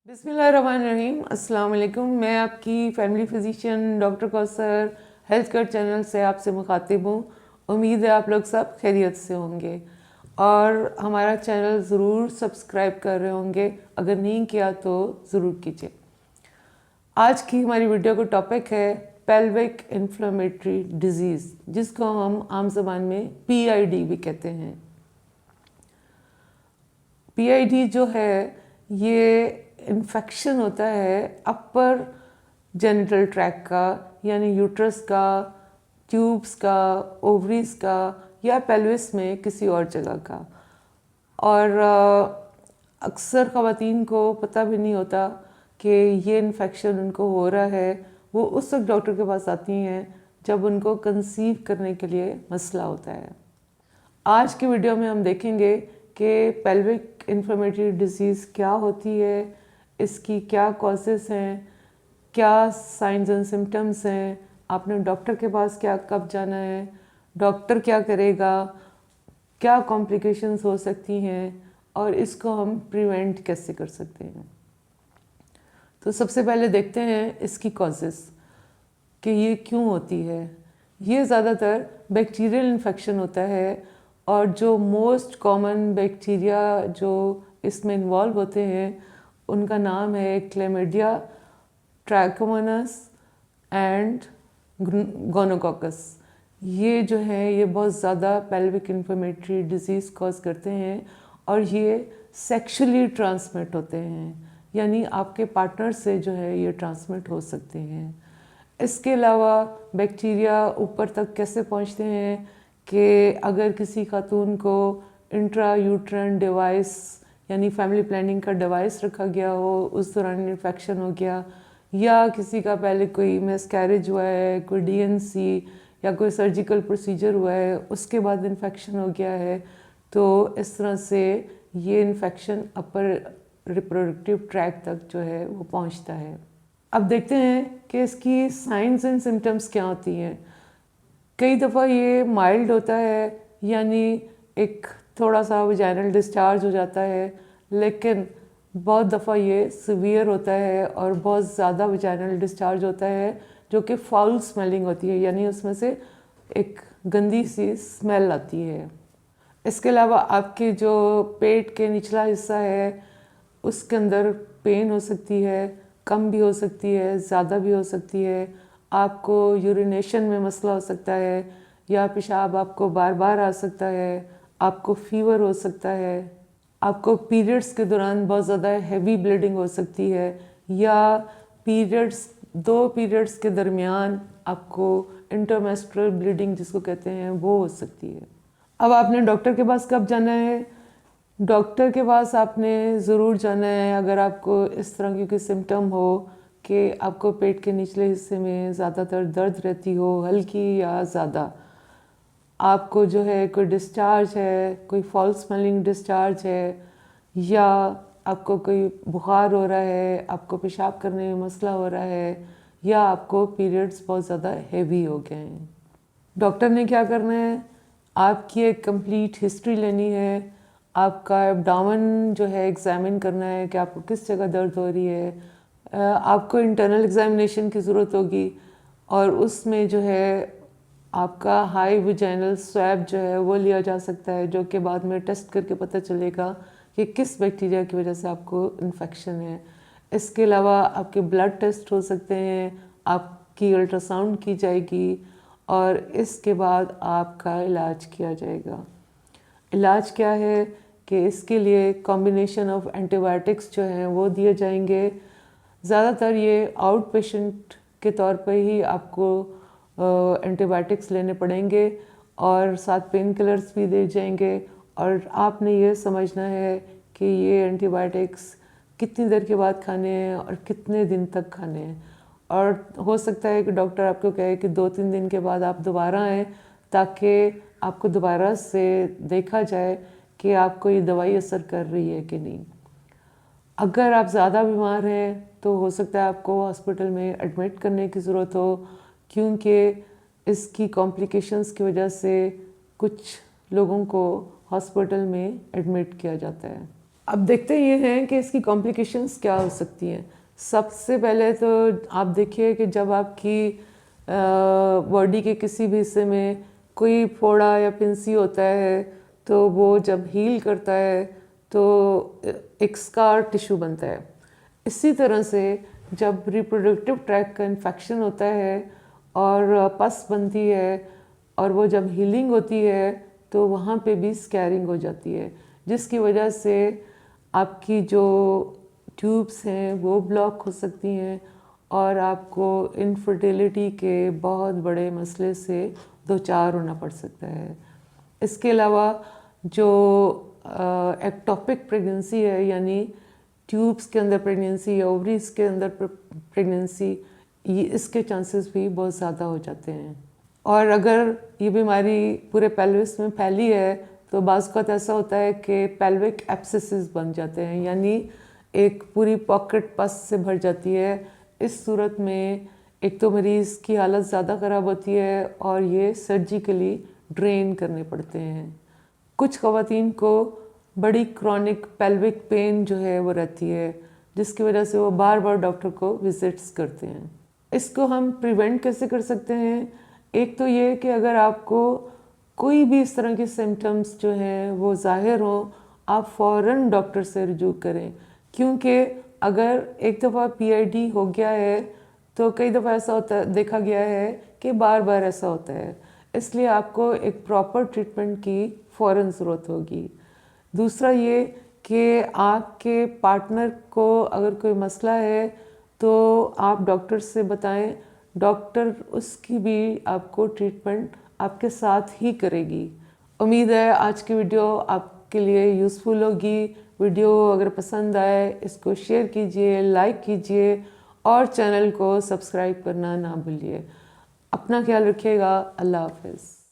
बिस्मिल्लाहिर्रहमानिर्रहीम। अस्सलाम वालेकुम। मैं आपकी family physician doctor Kausar health care channel से आपसे मुखातिब हूँ। उम्मीद है आप लोग सब खैरियत से होंगे और हमारा चैनल ज़रूर सब्सक्राइब कर रहे होंगे। अगर नहीं किया तो ज़रूर कीजिए। आज की हमारी वीडियो का टॉपिक है पेल्विक इन्फ्लेमेटरी डिजीज़, जिसको हम आम ज़बान में PID भी कहते हैं। PID जो है ये इन्फेक्शन होता है अपर जेनिटल ट्रैक्ट का, यानी यूट्रस का, ट्यूब्स का, ओवरीज का या पेल्विस में किसी और जगह का। और अक्सर ख़वातीन को पता भी नहीं होता कि ये इन्फेक्शन उनको हो रहा है। वो उस वक्त डॉक्टर के पास आती हैं जब उनको कंसीव करने के लिए मसला होता है। आज की वीडियो में हम देखेंगे कि पेल्विक इन्फ्लेमेटरी डिजीज़ क्या होती है, इसकी क्या कॉजेस हैं, क्या साइंस एंड सिम्टम्स हैं, आपने डॉक्टर के पास क्या कब जाना है, डॉक्टर क्या करेगा, क्या कॉम्प्लिकेशंस हो सकती हैं और इसको हम प्रिवेंट कैसे कर सकते हैं। तो सबसे पहले देखते हैं इसकी कॉजेस कि ये क्यों होती है। ये ज़्यादातर बैक्टीरियल इन्फेक्शन होता है और जो मोस्ट कॉमन बैक्टीरिया जो इसमें इन्वॉल्व होते हैं उनका नाम है क्लेमिडिया, ट्राइकोमोनास एंड गोनोकॉकस। ये जो है ये बहुत ज़्यादा पेल्विक इन्फ्लेमेटरी डिजीज़ कॉज करते हैं और ये सेक्सुअली ट्रांसमिट होते हैं, यानी आपके पार्टनर से जो है ये ट्रांसमिट हो सकते हैं। इसके अलावा बैक्टीरिया ऊपर तक कैसे पहुंचते हैं कि अगर किसी खातून को इंट्रा यूट्राइन डिवाइस यानी फैमिली प्लानिंग का डिवाइस रखा गया हो, उस दौरान इन्फेक्शन हो गया, या किसी का पहले कोई मिसकैरेज हुआ है, कोई DNC या कोई सर्जिकल प्रोसीजर हुआ है, उसके बाद इन्फेक्शन हो गया है, तो इस तरह से ये इन्फेक्शन अपर रिप्रोडक्टिव ट्रैक तक जो है वो पहुंचता है। अब देखते हैं कि इसकी साइंस एंड सिम्टम्स क्या होती हैं। कई दफ़ा ये माइल्ड होता है, यानी एक थोड़ा सा वजाइनल डिस्चार्ज हो जाता है, लेकिन बहुत दफ़ा ये सीवियर होता है और बहुत ज़्यादा वजाइनल डिस्चार्ज होता है जो कि फाउल स्मेलिंग होती है, यानी उसमें से एक गंदी सी स्मेल आती है। इसके अलावा आपके जो पेट के निचला हिस्सा है उसके अंदर पेन हो सकती है, कम भी हो सकती है, ज़्यादा भी हो सकती है। आपको यूरिनेशन में मसला हो सकता है या पेशाब आपको बार बार आ सकता है, आपको फीवर हो सकता है, आपको पीरियड्स के दौरान बहुत ज़्यादा हैवी ब्लीडिंग हो सकती है, या दो पीरियड्स के दरमियान आपको इंटरमेस्ट्रुअल ब्लीडिंग जिसको कहते हैं वो हो सकती है। अब आपने डॉक्टर के पास कब जाना है? डॉक्टर के पास आपने ज़रूर जाना है अगर आपको इस तरह की कोई सिम्टम हो कि आपको पेट के निचले हिस्से में ज़्यादातर दर्द रहती हो, हल्की या ज़्यादा, आपको जो है कोई डिस्चार्ज है, कोई फॉल स्मेलिंग डिस्चार्ज है, या आपको कोई बुखार हो रहा है, आपको पेशाब करने में मसला हो रहा है, या आपको पीरियड्स बहुत ज़्यादा हैवी हो गए हैं। डॉक्टर ने क्या करना है? आपकी एक कंप्लीट हिस्ट्री लेनी है, आपका एब्डामन जो है एग्ज़ामिन करना है कि आपको किस जगह दर्द हो रही है। आपको इंटरनल एग्जामिनेशन की ज़रूरत होगी और उसमें जो है आपका हाई वजाइनल स्वैब जो है वो लिया जा सकता है, जो कि बाद में टेस्ट करके पता चलेगा कि किस बैक्टीरिया की वजह से आपको इन्फेक्शन है। इसके अलावा आपके ब्लड टेस्ट हो सकते हैं, आपकी अल्ट्रासाउंड की जाएगी और इसके बाद आपका इलाज किया जाएगा। इलाज क्या है कि इसके लिए कॉम्बिनेशन ऑफ एंटीबायोटिक्स जो हैं वो दिए जाएंगे। ज़्यादातर ये आउट पेशेंट के तौर पे ही आपको एंटीबायोटिक्स लेने पड़ेंगे और साथ पेन किलर्स भी दे जाएंगे, और आपने ये समझना है कि ये एंटीबायोटिक्स कितनी देर के बाद खाने हैं और कितने दिन तक खाने हैं। और हो सकता है कि डॉक्टर आपको कहे कि 2-3 दिन के बाद आप दोबारा आएँ ताकि आपको दोबारा से देखा जाए कि आपको ये दवाई असर कर रही है कि नहीं। अगर आप ज़्यादा बीमार हैं तो हो सकता है आपको हॉस्पिटल में एडमिट करने की ज़रूरत हो, क्योंकि इसकी कॉम्प्लिकेशंस की वजह से कुछ लोगों को हॉस्पिटल में एडमिट किया जाता है। अब देखते ये हैं कि इसकी कॉम्प्लिकेशंस क्या हो सकती हैं। सबसे पहले तो आप देखिए कि जब आपकी बॉडी के किसी भी हिस्से में कोई फोड़ा या पिंसी होता है तो वो जब हील करता है तो एक स्कार टिश्यू बनता है। इसी तरह से जब रिप्रोडक्टिव ट्रैक का इन्फेक्शन होता है और पस बनती है और वो जब हीलिंग होती है तो वहाँ पे भी स्कैरिंग हो जाती है, जिसकी वजह से आपकी जो ट्यूब्स हैं वो ब्लॉक हो सकती हैं और आपको इनफर्टिलिटी के बहुत बड़े मसले से दो चार होना पड़ सकता है। इसके अलावा जो एक्टोपिक प्रेगनेंसी है, यानी ट्यूब्स के अंदर प्रेगनेंसी या ओवरीज के अंदर प्रेगनेंसी, ये इसके चांसेस भी बहुत ज़्यादा हो जाते हैं। और अगर ये बीमारी पूरे पेल्विस में फैली है तो बाज़ वक़्त ऐसा होता है कि पेल्विक एब्सेसिस बन जाते हैं, यानी एक पूरी पॉकेट पस से भर जाती है। इस सूरत में एक तो मरीज़ की हालत ज़्यादा ख़राब होती है और ये सर्जिकली ड्रेन करने पड़ते हैं। कुछ ख़वातीन को बड़ी क्रॉनिक पेल्विक पेन जो है वो रहती है, जिसकी वजह से वो बार बार डॉक्टर को विजिट्स करते हैं। इसको हम प्रिवेंट कैसे कर सकते हैं? एक तो ये कि अगर आपको कोई भी इस तरह के सिम्टम्स जो हैं वो ज़ाहिर हो, आप फ़ौरन डॉक्टर से रुजू करें, क्योंकि अगर एक दफ़ा PID हो गया है तो कई दफ़ा ऐसा होता देखा गया है कि बार बार ऐसा होता है। इसलिए आपको एक प्रॉपर ट्रीटमेंट की फ़ौरन ज़रूरत होगी। दूसरा ये कि आपके पार्टनर को अगर कोई मसला है तो आप डॉक्टर से बताएं, डॉक्टर उसकी भी आपको ट्रीटमेंट आपके साथ ही करेगी। उम्मीद है आज की वीडियो आपके लिए यूज़फुल होगी। वीडियो अगर पसंद आए इसको शेयर कीजिए, लाइक कीजिए और चैनल को सब्सक्राइब करना ना भूलिए। अपना ख्याल रखिएगा। अल्लाह हाफ़िज़।